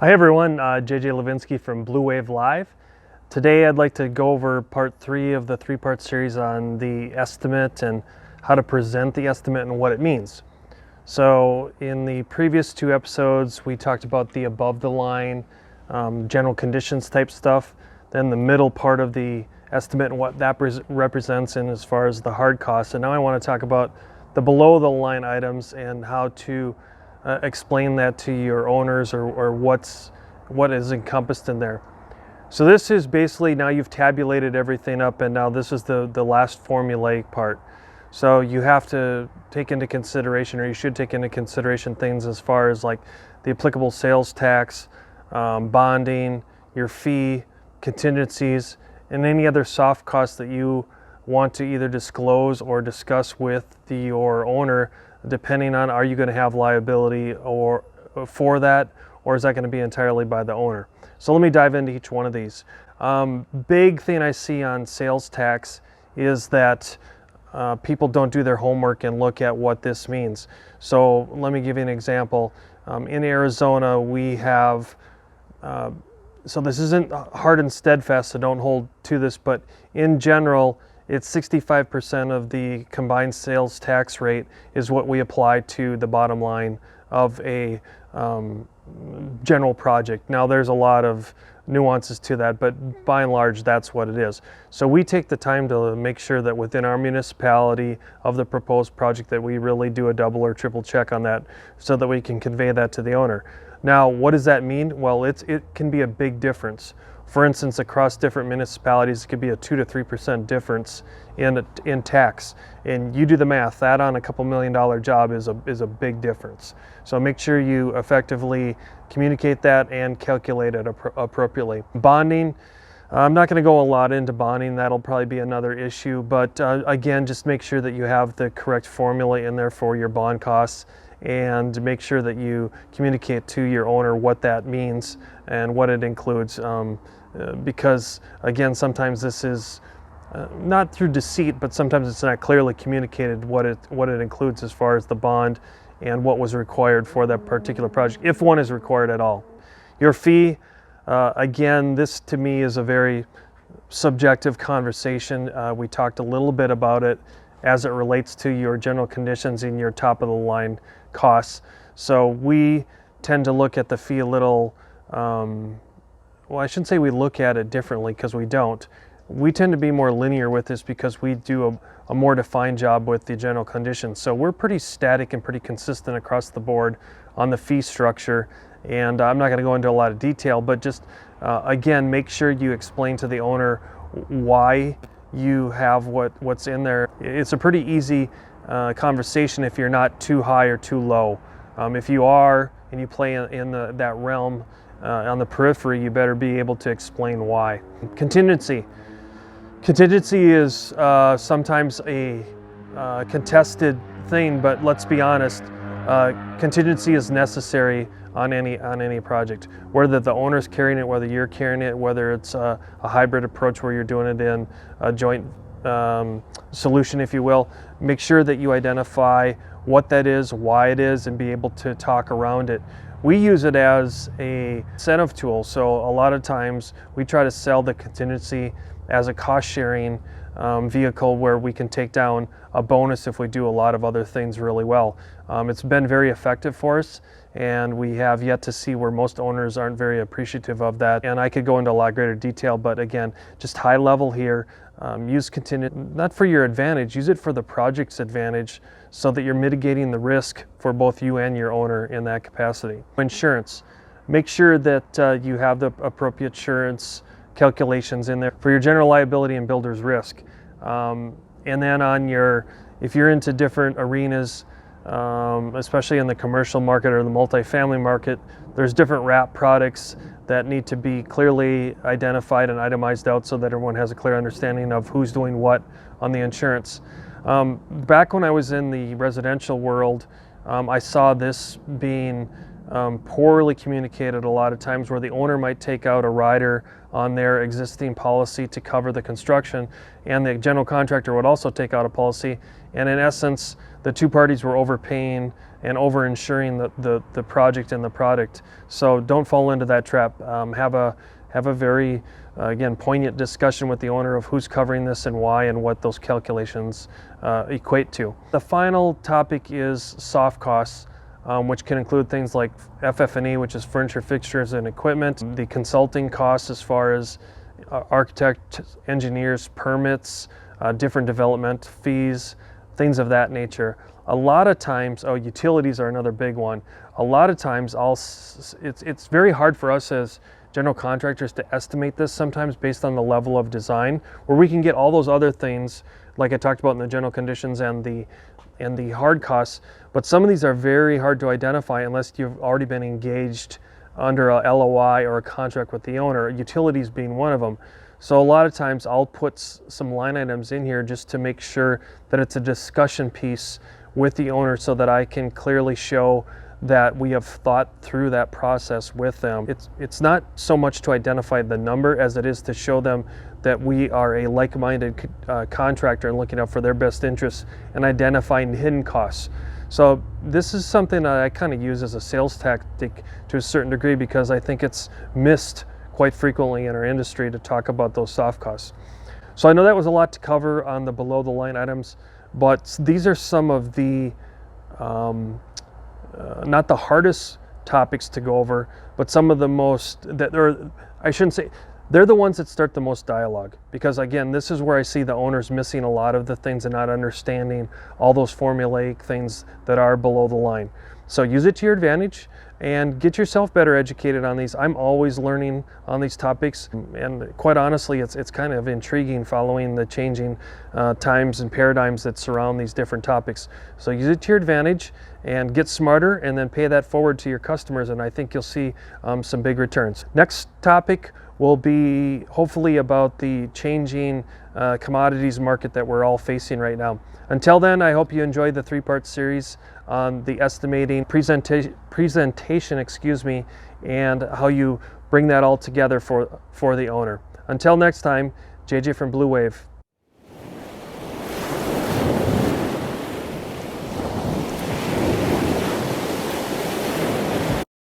Hi everyone, JJ Levenske from Bleuwave Live. Today I'd like to go over part 3 of the 3-part series on the estimate and how to present the estimate and what it means. So in the previous 2 episodes we talked about the above the line, general conditions type stuff, then the middle part of the estimate and what that represents in as far as the hard costs. And now I want to talk about the below the line items and how to explain that to your owners or what is encompassed in there. So this is basically, now you've tabulated everything up, and now this is the last formulaic part. So you have to take into consideration, or you should take into consideration, things as far as like the applicable sales tax, bonding, your fee, contingencies, and any other soft costs that you want to either disclose or discuss with your owner, depending on, are you going to have liability or for that, or is that going to be entirely by the owner? So let me dive into each one of these. Big thing I see on sales tax is that people don't do their homework and look at what this means. So let me give you an example. In Arizona we have, so this isn't hard and steadfast, so don't hold to this, but in general it's 65% of the combined sales tax rate is what we apply to the bottom line of a general project. Now there's a lot of nuances to that, but by and large that's what it is. So we take the time to make sure that within our municipality of the proposed project that we really do a double or triple check on that so that we can convey that to the owner. Now what does that mean? Well, it can be a big difference. For instance, across different municipalities, it could be a 2 to 3% difference in tax. And you do the math, that on a couple $1 million job is a big difference. So make sure you effectively communicate that and calculate it appropriately. Bonding, I'm not going to go a lot into bonding, that'll probably be another issue, but again, just make sure that you have the correct formula in there for your bond costs, and make sure that you communicate to your owner what that means and what it includes. Because again, sometimes this is not through deceit, but sometimes it's not clearly communicated what it includes as far as the bond and what was required for that particular project, if one is required at all. Your fee, again, this to me is a very subjective conversation. We talked a little bit about it as it relates to your general conditions and your top of the line costs. So we tend to look at the fee a little, well, I shouldn't say we look at it differently, because we don't. We tend to be more linear with this because we do a more defined job with the general conditions. So we're pretty static and pretty consistent across the board on the fee structure. And I'm not going to go into a lot of detail, but just again, make sure you explain to the owner why you have what's in there. It's a pretty easy conversation if you're not too high or too low. If you are and you play in that realm on the periphery, you better be able to explain why. Contingency. Contingency is sometimes a contested thing, but let's be honest, contingency is necessary on any project. Whether the owner's carrying it, whether you're carrying it, whether it's a hybrid approach where you're doing it in a joint solution, if you will, make sure that you identify what that is, why it is, and be able to talk around it. We use it as a incentive tool, so a lot of times we try to sell the contingency as a cost-sharing vehicle where we can take down a bonus if we do a lot of other things really well. It's been very effective for us, and we have yet to see where most owners aren't very appreciative of that. And I could go into a lot greater detail, but again, just high level here. Use contingent, not for your advantage, use it for the project's advantage so that you're mitigating the risk for both you and your owner in that capacity. Insurance, make sure that you have the appropriate insurance calculations in there for your general liability and builder's risk. And then on if you're into different arenas, especially in the commercial market or the multifamily market, there's different wrap products that need to be clearly identified and itemized out so that everyone has a clear understanding of who's doing what on the insurance. Back when I was in the residential world, I saw this being poorly communicated a lot of times, where the owner might take out a rider on their existing policy to cover the construction, and the general contractor would also take out a policy, and in essence the two parties were overpaying and over-insuring the project and the product. So don't fall into that trap. Have a very again, poignant discussion with the owner of who's covering this and why, and what those calculations equate to. The final topic is soft costs, which can include things like FF&E, which is furniture, fixtures, and equipment, the consulting costs as far as architect, engineers, permits, different development fees, things of that nature. A lot of times, utilities are another big one. A lot of times, it's very hard for us as general contractors to estimate this sometimes based on the level of design, where we can get all those other things like I talked about in the general conditions and the hard costs, but some of these are very hard to identify unless you've already been engaged under a LOI or a contract with the owner, utilities being one of them. So a lot of times I'll put some line items in here just to make sure that it's a discussion piece with the owner, so that I can clearly show that we have thought through that process with them. It's not so much to identify the number as it is to show them that we are a like-minded contractor and looking out for their best interests and identifying hidden costs. So this is something that I kind of use as a sales tactic to a certain degree, because I think it's missed quite frequently in our industry to talk about those soft costs. So I know that was a lot to cover on the below the line items, but these are some of the not the hardest topics to go over, but some of the most they're the ones that start the most dialogue, because again, this is where I see the owners missing a lot of the things and not understanding all those formulaic things that are below the line. So use it to your advantage and get yourself better educated on these. I'm always learning on these topics, and quite honestly, it's kind of intriguing following the changing times and paradigms that surround these different topics. So use it to your advantage and get smarter, and then pay that forward to your customers, and I think you'll see some big returns. Next topic will be hopefully about the changing commodities market that we're all facing right now. Until then, I hope you enjoyed the three-part series on the estimating presentation, and how you bring that all together for the owner. Until next time, JJ from Bleuwave.